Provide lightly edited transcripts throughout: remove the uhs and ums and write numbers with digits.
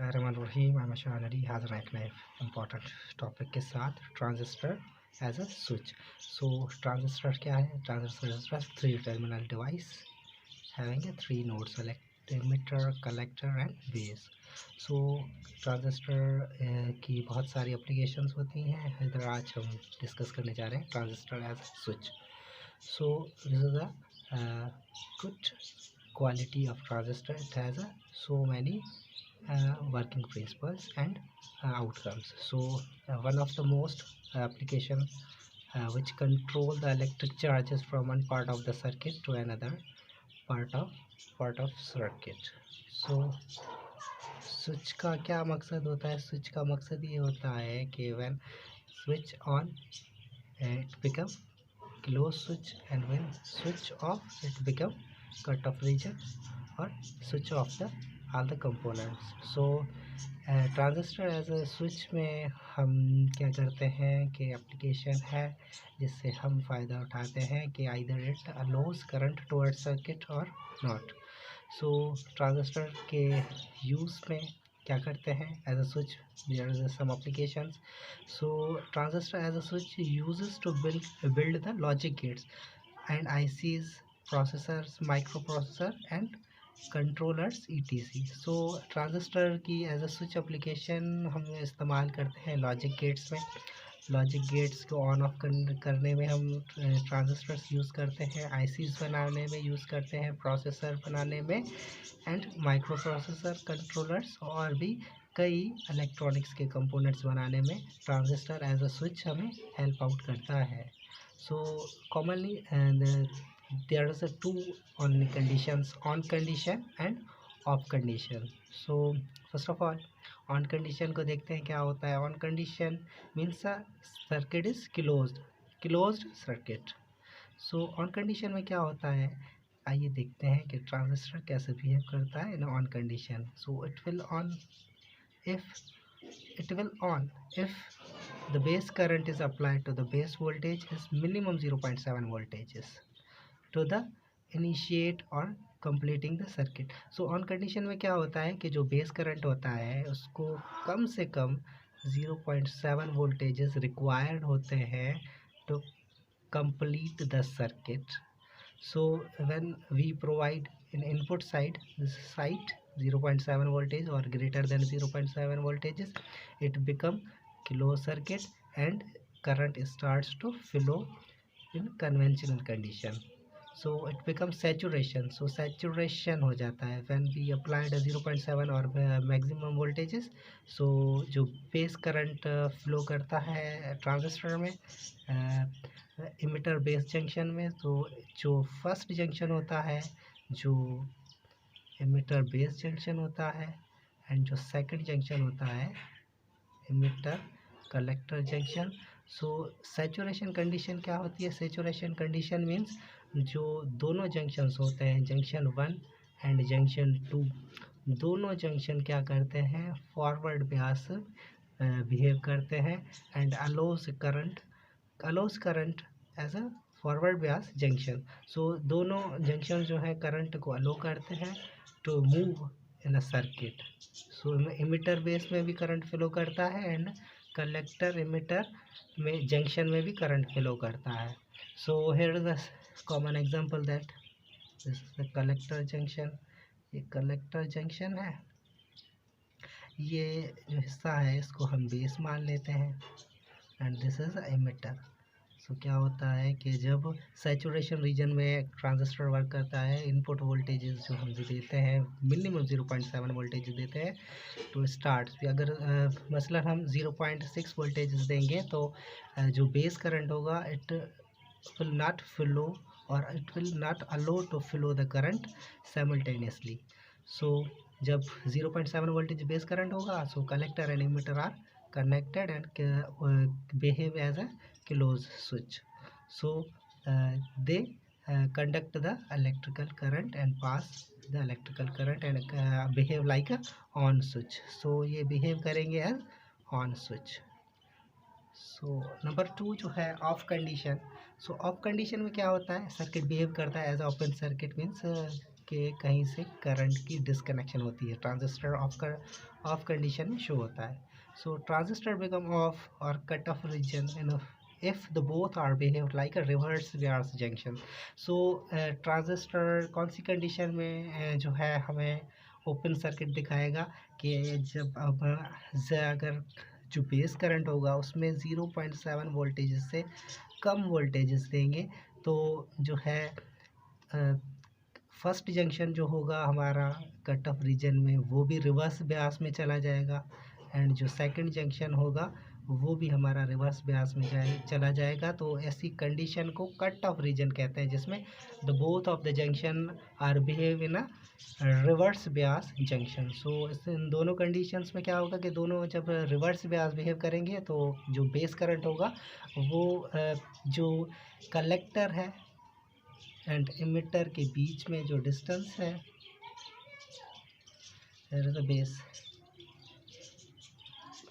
Bismillahirrahmanirrahim। I'm Ashan Ali, हाजिर हैं एक नए इम्पॉर्टेंट टॉपिक के साथ, transistor as a switch. So transistor क्या है? Transistor is a three terminal device having a three nodes, emitter, collector and base. So transistor की बहुत सारी एप्लीकेशंस होती हैं, इधर आज हम डिस्कस करने जा रहे हैं transistor as a switch. So this is a good quality of transistor. It has so many working principles and outcomes. So one of the most application which control the electric charges from one part of the circuit to another part of circuit. So switch का क्या मकसद होता है? Switch का मकसद ये होता है कि when switch on it become close switch, and when switch off it become cut off region or switch off the all the components. So transistor as a switch में हम क्या करते हैं कि एप्लीकेशन है जिससे हम फ़ायदा उठाते हैं कि either it allows current toward circuit और नॉट। सो ट्रांजिस्टर के यूज़ में क्या करते हैं as a switch? There is some applications. So transistor as a switch uses to build the logic gates and ICs, processors, microprocessor and controllers ETC. So transistor की as a switch application हम इस्तेमाल करते हैं logic gates में। Logic gates को on off करने में हम ट्रांजिस्टर्स यूज़ करते हैं, ICs बनाने में यूज़ करते हैं, प्रोसेसर बनाने में एंड माइक्रो प्रोसेसर, कंट्रोलर्स और भी कई इलेक्ट्रॉनिक्स के कंपोनेंट्स बनाने में ट्रांजिस्टर एज अ स्विच हमें हेल्प आउट करता है। सो commonly there is a two only conditions, on condition and off condition. So first of all on condition को देखते हैं क्या होता है. on condition means a circuit is closed circuit. so on condition में क्या होता है, आइए देखते हैं कि ट्रांजिस्टर कैसे बिहेव करता है in on condition. So it will on if the base current is applied to the base voltage is minimum 0.7 voltages to the initiate और completing the circuit. so on condition में क्या होता है कि जो बेस करंट होता है उसको कम से कम 0.7 वोल्टेजेस रिक्वायर्ड होते हैं to complete the circuit. so when we provide in input side, this side 0.7 voltage or greater than 0.7 voltages, it become closed circuit and current starts to flow in conventional condition. so it becomes saturation. so saturation हो जाता है when we applied 0.7 और maximum voltages. so जो base current flow करता है transistor में emitter base junction में, तो जो फर्स्ट जंक्शन होता है जो इमिटर बेस जंक्शन होता है एंड जो सेकंड जंक्शन होता है इमिटर कलेक्टर जंक्शन. सो सैचुरेशन कंडीशन क्या होती है? सैचुरेशन कंडीशन मीन्स जो दोनों जंक्शंस होते हैं, जंक्शन 1 एंड जंक्शन 2, दोनों जंक्शन क्या करते हैं, फॉरवर्ड ब्यास बिहेव करते हैं and allows current as a forward bias junction. So दोनों जंक्शन जो है करंट को अलो करते हैं to move in a circuit. So emitter base में भी करंट फ्लो करता है एंड कलेक्टर इमिटर में जंक्शन में भी करंट फ्लो करता है. So here is the common example that this is the collector junction. ये कलेक्टर जंक्शन है, ये जो हिस्सा है इसको हम बेस मान लेते हैं एंड दिस इज इमिटर. सो क्या होता है कि जब सैचुरेशन रीजन में ट्रांजिस्टर वर्क करता है, इनपुट वोल्टेजेस जो हम देते हैं मिनिमम 0.7 वोल्टेज देते हैं तो स्टार्ट भी अगर मसलन हम 0.6 वोल्टेज देंगे तो जो बेस करंट होगा इट विल नॉट फ्लो और it will not allow to flow the current simultaneously. So जब 0.7 वोल्टेज बेस करंट होगा so collector and emitter are connected and behave as a closed switch. so they conduct the electrical current and pass the electrical current and behave like a on switch. so ये behave करेंगे as on switch. so number 2 जो है of condition. So of condition में क्या होता है, circuit behave करता है एज ओपन सर्किट मीन्स के कहीं से करंट की डिसकनेक्शन होती है, ट्रांजिस्टर ऑफ कंडीशन में शो होता है. सो ट्रांजिस्टर बिकम ऑफ और cut off region in if the both are behave like a reverse bias junction. So transistor कौन सी कंडीशन में जो है हमें ओपन सर्किट दिखाएगा कि जब अब अगर जो बेस करंट होगा उसमें 0.7 वोल्टेज से कम वोल्टेजेस देंगे तो जो है फर्स्ट जंक्शन जो होगा हमारा कट ऑफ रीजन में वो भी रिवर्स ब्यास में चला जाएगा, एंड जो सेकंड जंक्शन होगा वो भी हमारा रिवर्स ब्यास में चला जाएगा. तो ऐसी कंडीशन को कट ऑफ रीजन कहते हैं जिसमें the both of the junction are behave in a reverse bias junction. So इन दोनों कंडीशंस में क्या होगा कि दोनों जब रिवर्स ब्यास बिहेव करेंगे तो जो बेस करंट होगा वो जो कलेक्टर है एंड इमिटर के बीच में जो डिस्टेंस है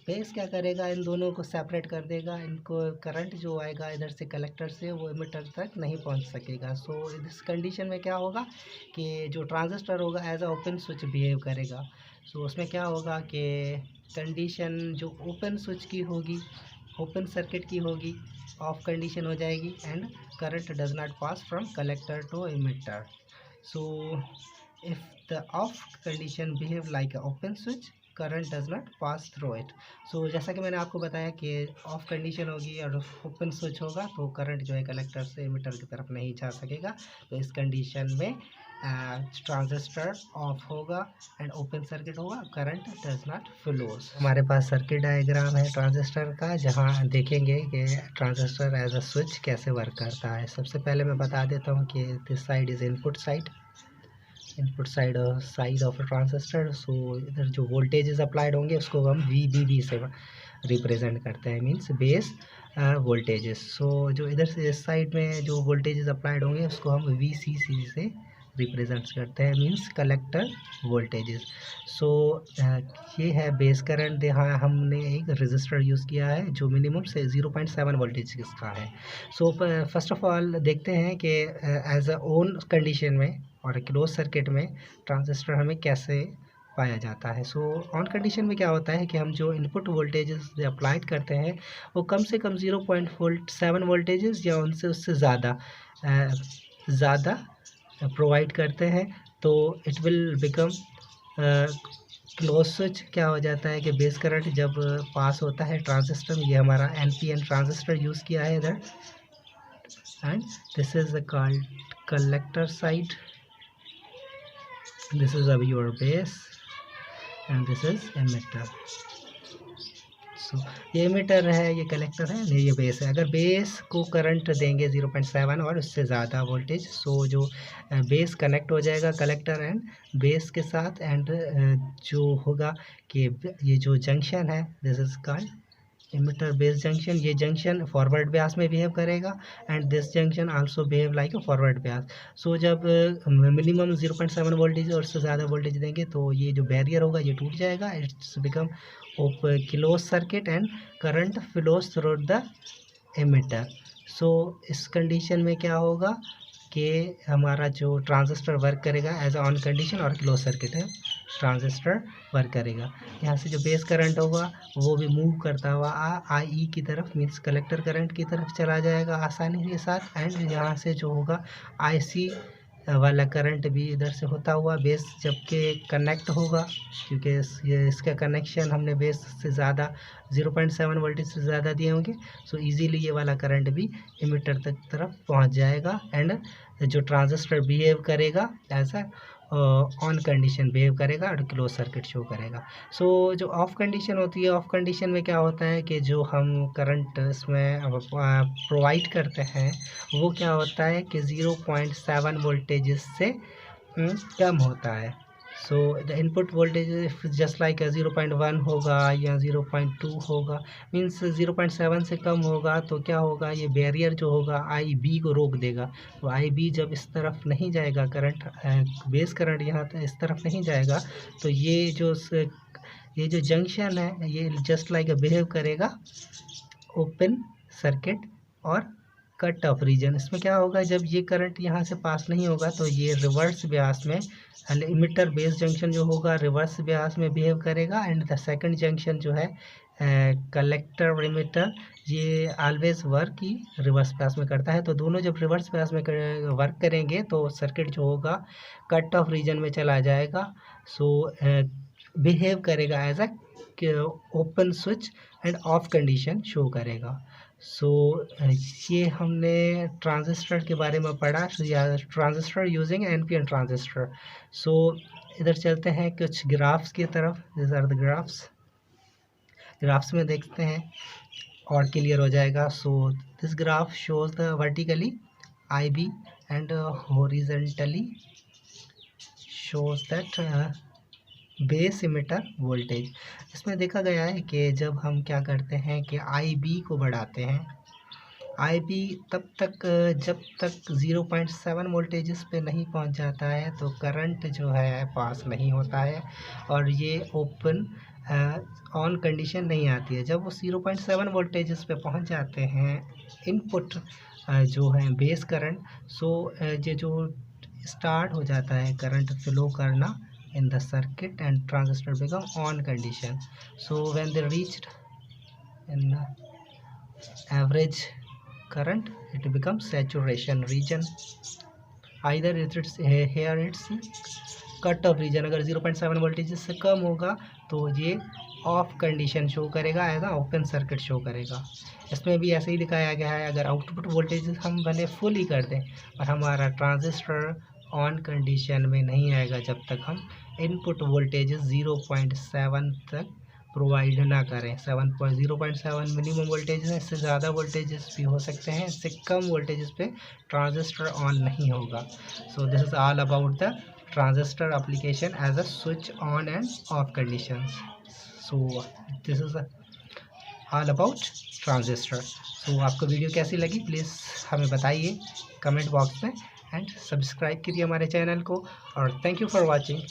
बेस क्या करेगा, इन दोनों को सेपरेट कर देगा. इनको करंट जो आएगा इधर से कलेक्टर से वो इमिटर तक नहीं पहुंच सकेगा. सो इस कंडीशन में क्या होगा कि जो ट्रांजिस्टर होगा as a open switch behave करेगा. सो उसमें क्या होगा कि कंडीशन जो ओपन स्विच की होगी, ओपन सर्किट की होगी, ऑफ कंडीशन हो जाएगी and current does not pass from collector to emitter. So if the off condition behave like a open switch, current does not pass through it. So जैसा कि मैंने आपको बताया कि ऑफ कंडीशन होगी और ओपन स्विच होगा तो करंट जो है कलेक्टर से इमिटर की तरफ नहीं जा सकेगा. तो इस कंडीशन में ट्रांजिस्टर ऑफ होगा एंड ओपन सर्किट होगा, करंट डज नॉट फ्लोज. हमारे पास सर्किट डायग्राम है ट्रांजिस्टर का जहां देखेंगे कि ट्रांजिस्टर एज अ स्विच कैसे वर्क करता है. सबसे पहले मैं बता देता हूं कि this side is input side of transistor. So इधर जो वोल्टेजेस अप्लाइड होंगे उसको हम VBB से रिप्रेजेंट करते हैं, मींस बेस वोल्टेजेस. सो जो इधर से इस साइड में जो वोल्टेजेस अप्लाइड होंगे उसको हम VCC से रिप्रेजेंट करते हैं, मींस कलेक्टर वोल्टेजेस. सो ये है बेस करंट. यहाँ हमने एक रजिस्टर यूज़ किया है जो मिनिमम से 0.7 वोल्टेज का है. सो फर्स्ट ऑफ ऑल देखते हैं कि एज अ ओन कंडीशन में और क्लोज सर्किट में ट्रांजिस्टर हमें कैसे पाया जाता है. सो ऑन कंडीशन में क्या होता है कि हम जो इनपुट वोल्टेजेस अप्लाइड करते हैं वो कम से कम 0.7 वोल्टेजेस या उनसे उससे ज़्यादा प्रोवाइड करते हैं. तो it will become close switch. क्या हो जाता है कि बेस करंट जब पास होता है ट्रांजिस्टर में, ये हमारा NPN ट्रांजिस्टर यूज़ किया है इधर, and this is the collector side, this is your base and this is emitter. सो ये एमिटर है, ये कलेक्टर है, ये बेस है. अगर बेस को करंट देंगे 0.7 और उससे ज़्यादा वोल्टेज, सो जो बेस कनेक्ट हो जाएगा कलेक्टर एंड बेस के साथ, एंड जो होगा कि ये जो जंक्शन है this is called emitter base junction. ये जंक्शन फॉरवर्ड ब्यास में बिहेव करेगा and this junction also behave like a forward bias. So जब मिनिमम 0.7 वोल्टेज और उससे ज़्यादा वोल्टेज देंगे तो ये जो बैरियर होगा ये टूट जाएगा. It's become close circuit and current flows through the emitter. So इस कंडीशन में क्या होगा कि हमारा जो ट्रांजिस्टर वर्क करेगा एज ऑन कंडीशन और क्लोज सर्किट है ट्रांजिस्टर वर्क करेगा. यहाँ से जो बेस करंट होगा वो भी मूव करता हुआ IE की तरफ, मीन्स कलेक्टर करंट की तरफ चला जाएगा आसानी के साथ. एंड यहाँ से जो होगा IC वाला करंट भी इधर से होता हुआ बेस जबकि कनेक्ट होगा, क्योंकि इसका कनेक्शन हमने बेस से ज़्यादा 0.7 वोल्टेज से ज़्यादा दिए होंगे. सो इजीली ये वाला करंट भी इमिटर तक तरफ पहुंच जाएगा एंड जो ट्रांजिस्टर बिहेव करेगा as a on condition behave करेगा और क्लोज सर्किट शो करेगा. सो जो ऑफ कंडीशन होती है, ऑफ कंडीशन में क्या होता है कि जो हम करंट इसमें प्रोवाइड करते हैं वो क्या होता है कि 0.7 वोल्टेज से कम होता है. So the input voltage just like 0.1 होगा या 0.2 होगा, मीन्स 0.7 से कम होगा तो क्या होगा, ये बैरियर जो होगा IB को रोक देगा. तो IB जब इस तरफ नहीं जाएगा, करंट बेस करंट यहाँ इस तरफ नहीं जाएगा, तो ये जो जंक्शन है ये जस्ट लाइक बिहेव करेगा ओपन सर्किट और कट ऑफ रीजन। इसमें क्या होगा, जब ये करंट यहाँ से पास नहीं होगा तो ये रिवर्स ब्यास में इमिटर बेस जंक्शन जो होगा रिवर्स ब्यास में बिहेव करेगा, एंड द सेकंड जंक्शन जो है कलेक्टर और इमिटर ये ऑलवेज वर्क ही रिवर्स ब्यास में करता है। तो दोनों जब रिवर्स ब्यास में वर्क करेंगे तो सर्किट जो होगा कट ऑफ रीजन में चला जाएगा। सो बिहेव करेगा as a open switch and off condition show करेगा। सो ये हमने ट्रांजिस्टर के बारे में पढ़ा, transistor using NPN transistor. So इधर चलते हैं कुछ ग्राफ्स की तरफ। दिस आर द ग्राफ्स में देखते हैं और क्लियर हो जाएगा। So this graph shows the vertically IB and horizontally shows that base emitter voltage. इसमें देखा गया है कि जब हम क्या करते हैं कि IB को बढ़ाते हैं, IB तब तक जब तक 0.7 वोल्टेजेस पे नहीं पहुंच जाता है तो करंट जो है पास नहीं होता है और ये ओपन ऑन कंडीशन नहीं आती है। जब वो 0.7 वोल्टेजेस पे पहुंच जाते हैं इनपुट जो है बेस करंट, सो ये जो स्टार्ट हो जाता है करंट फ्लो करना in the circuit and transistor become on condition. So when they reached in average current, it becomes saturation region. Either it's here it's cut off region. अगर 0.7 voltage से कम होगा तो ये ऑफ कंडीशन शो करेगा, as open circuit show करेगा। इसमें भी ऐसे ही दिखाया गया है। अगर आउटपुट वोल्टेज हम भले फुल ही कर दें और हमारा ट्रांजिस्टर ऑन कंडीशन में नहीं आएगा जब तक हम इनपुट वोल्टेज 0.7 तक प्रोवाइड ना करें। 0.7 मिनिमम वोल्टेज है, इससे ज़्यादा वोल्टेजेस भी हो सकते हैं, इससे कम वोल्टेजेस पे ट्रांजिस्टर ऑन नहीं होगा। So this is all about the transistor application as a switch on and off conditions. So this is all about transistor. So आपको वीडियो कैसी लगी प्लीज़ हमें बताइए कमेंट बॉक्स में, एंड सब्सक्राइब कीजिए हमारे चैनल को, और थैंक यू फॉर वॉचिंग।